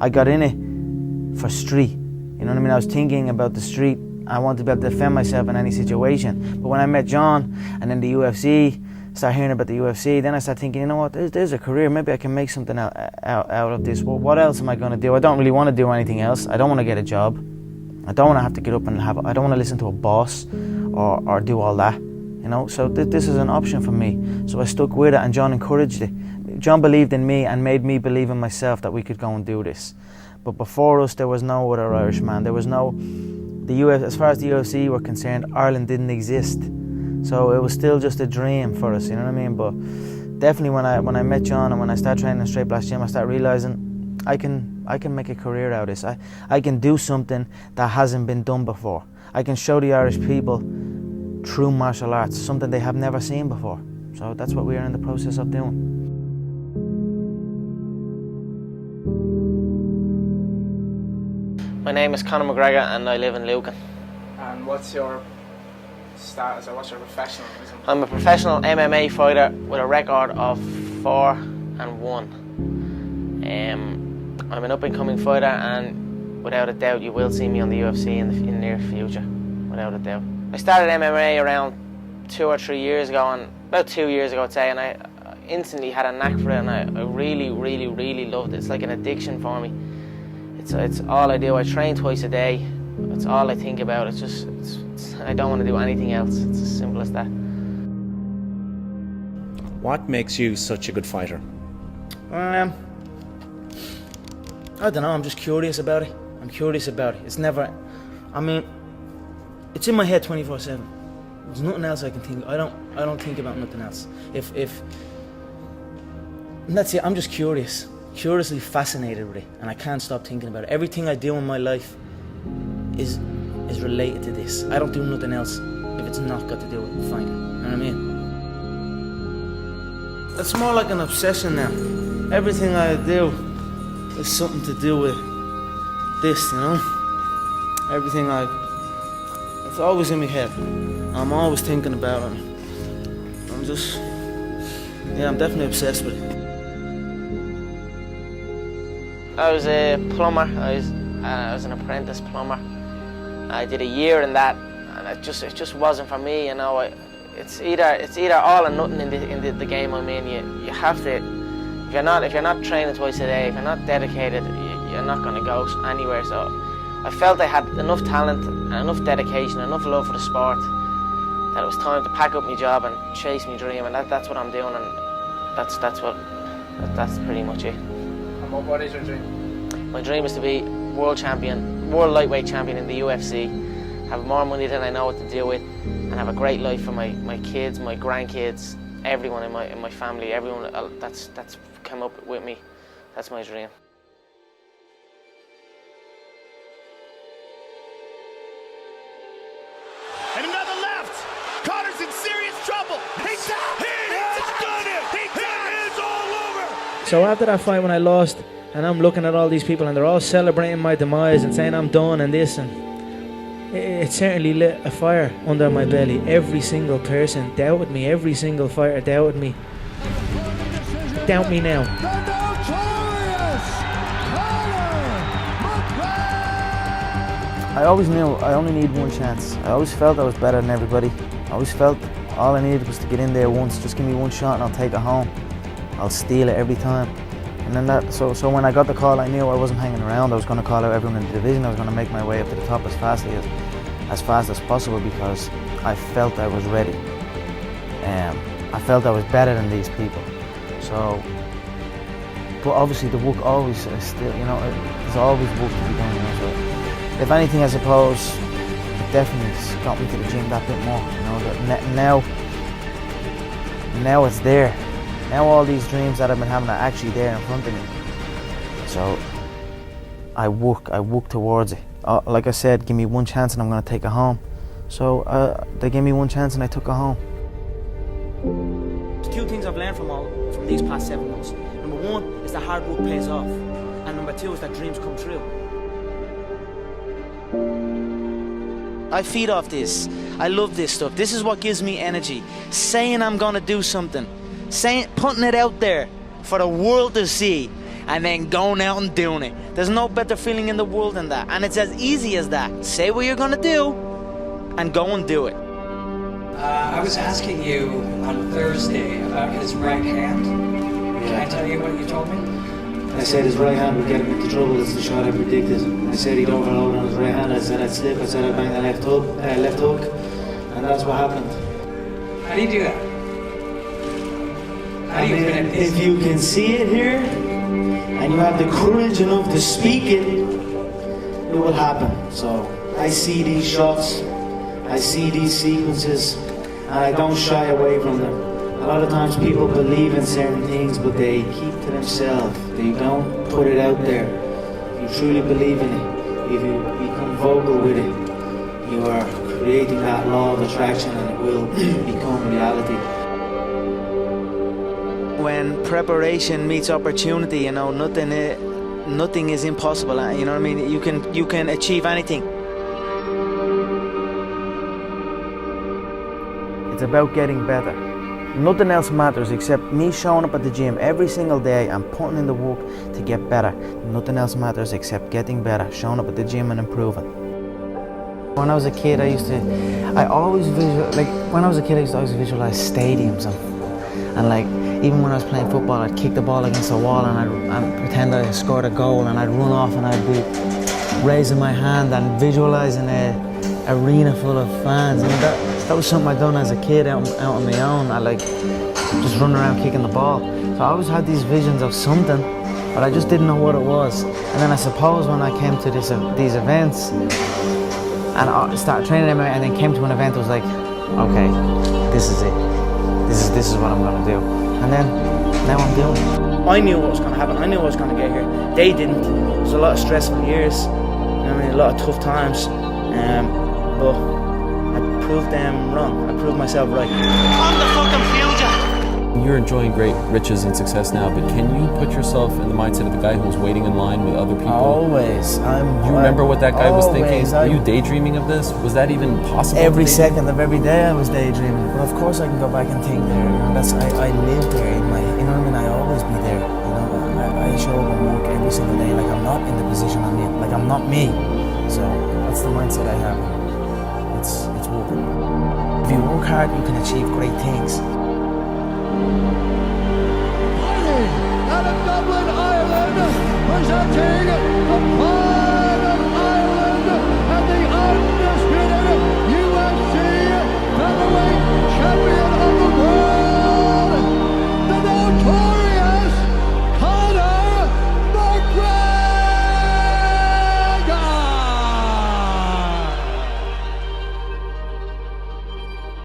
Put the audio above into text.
I got in it for street. You know what I mean? I was thinking about the street. I wanted to be able to defend myself in any situation. But when I met John and then the UFC, start hearing about the UFC, then I start thinking, you know what, there's a career. Maybe I can make something out of this. Well, what else am I going to do? I don't really want to do anything else. I don't want to get a job. I don't want to have to get up and I don't want to listen to a boss or do all that. You know, so this is an option for me. So I stuck with it, and John encouraged it. John believed in me and made me believe in myself that we could go and do this. But before us, there was no other Irishman. There was no as far as the UFC were concerned, Ireland didn't exist. So it was still just a dream for us. You know what I mean? But definitely when I met John and when I started training in Straight Blast Gym, I started realizing I can make a career out of this. I can do something that hasn't been done before. I can show the Irish people true martial arts, something they have never seen before. So that's what we are in the process of doing. My name is Conor McGregor and I live in Lucan. And what's your status, or what's your professionalism? I'm a professional MMA fighter with a record of 4-1. I'm an up-and-coming fighter, and without a doubt you will see me on the UFC in the near future, without a doubt. I started MMA around 2 or 3 years ago, and about 2 years ago I'd say, and I instantly had a knack for it, and I really, really, really loved it. It's like an addiction for me. It's all I do. I train twice a day. It's all I think about. I don't want to do anything else. It's as simple as that. What makes you such a good fighter? I don't know, I'm just curious about it. I'm curious about it. It's never, I mean, it's in my head 24/7. There's nothing else I can think of. I don't think about nothing else. If and that's it, I'm just curiously fascinated with it, and I can't stop thinking about it. Everything I do in my life is related to this. I don't do nothing else if it's not got to do with fighting. You know what I mean? It's more like an obsession now. Everything I do is something to do with this, you know? It's always in my head. I'm always thinking about it. I'm definitely obsessed with it. I was a plumber. I was an apprentice plumber. I did a year in that, and it just wasn't for me. You know, it's either all or nothing in the game I'm in. You have to. If you're not training twice a day, if you're not dedicated, you're not going to go anywhere. So I felt I had enough talent and enough dedication, enough love for the sport, that it was time to pack up my job and chase my dream, and that's what I'm doing, and that's pretty much it. And what is your dream? My dream is to be world lightweight champion in the UFC, have more money than I know what to do with, and have a great life for my kids, my grandkids, everyone in my family, everyone that's come up with me. That's my dream. And another left. Conor's in serious trouble. He's down. He's done it. It is all over. So after that fight when I lost, and I'm looking at all these people and they're all celebrating my demise and saying I'm done and this, and it certainly lit a fire under my belly. Every single person doubted me. Every single fighter doubted me. Doubt me now. I always knew I only need one chance. I always felt I was better than everybody. I always felt all I needed was to get in there once. Just give me one shot and I'll take it home. I'll steal it every time. And then so when I got the call, I knew I wasn't hanging around. I was going to call out everyone in the division. I was going to make my way up to the top as fast as possible, because I felt I was ready. I felt I was better than these people. So, but obviously the work always is still, you know, there's always work to be done. You know, so if anything, I suppose it definitely got me to the gym that bit more. You know, that now it's there. Now all these dreams that I've been having are actually there in front of me. So I work towards it. Like I said, give me one chance and I'm going to take it home. So they gave me one chance and I took it home. There's two things I've learned from these past 7 months. Number one is that hard work pays off. And number two is that dreams come true. I feed off this. I love this stuff. This is what gives me energy. Saying I'm going to do something. Putting it out there for the world to see. and then going out and doing it. There's no better feeling in the world than that. And it's as easy as that. Say what you're gonna do and go and do it. I was asking you on Thursday about his right hand. Can I tell you what you told me? I said his right hand would get him into trouble. It's the shot I predicted. I said he'd overload on his right hand. I said I'd slip. I said I'd bang the left hook. And that's what happened. How do you do that? How do you finish? If you can see it here, and you have the courage enough to speak it, it will happen. So I see these shots, I see these sequences, and I don't shy away from them. A lot of times people believe in certain things, but they keep to themselves. They don't put it out there. If you truly believe in it, if you become vocal with it, you are creating that law of attraction, and it will become reality. When preparation meets opportunity, you know, nothing is impossible. You know what I mean? You can achieve anything. It's about getting better. Nothing else matters except me showing up at the gym every single day and putting in the work to get better. Nothing else matters except getting better, showing up at the gym and improving. When I was a kid, I used to always visualize stadiums and like, even when I was playing football, I'd kick the ball against the wall and I'd pretend I scored a goal, and I'd run off and I'd be raising my hand and visualizing a arena full of fans. And that was something I'd done as a kid out on my own. I like just running around kicking the ball. So I always had these visions of something, but I just didn't know what it was. And then I suppose when I came to these events and I started training them and then came to an event, it was like, okay, this is it. This is what I'm gonna do. And then now I'm doing it. I knew what was gonna happen. I knew I was gonna get here. They didn't. It was a lot of stressful years. You know what I mean? A lot of tough times. But I proved them wrong. I proved myself right. I'm the fucking future. You're enjoying great riches and success now, but can you put yourself in the mindset of the guy who was waiting in line with other people? Always. You remember what that guy was thinking? Always. Were you daydreaming of this? Was that even possible? Every second of every day I was daydreaming. But of course I can go back and think there. You know, I live there in my, you know what I mean? I always be there. You know, I show up and work every single day like I'm not in the position I'm in. Like I'm not me. So that's the mindset I have. It's working. If you work hard, you can achieve great things. Out of Dublin, Ireland, presenting the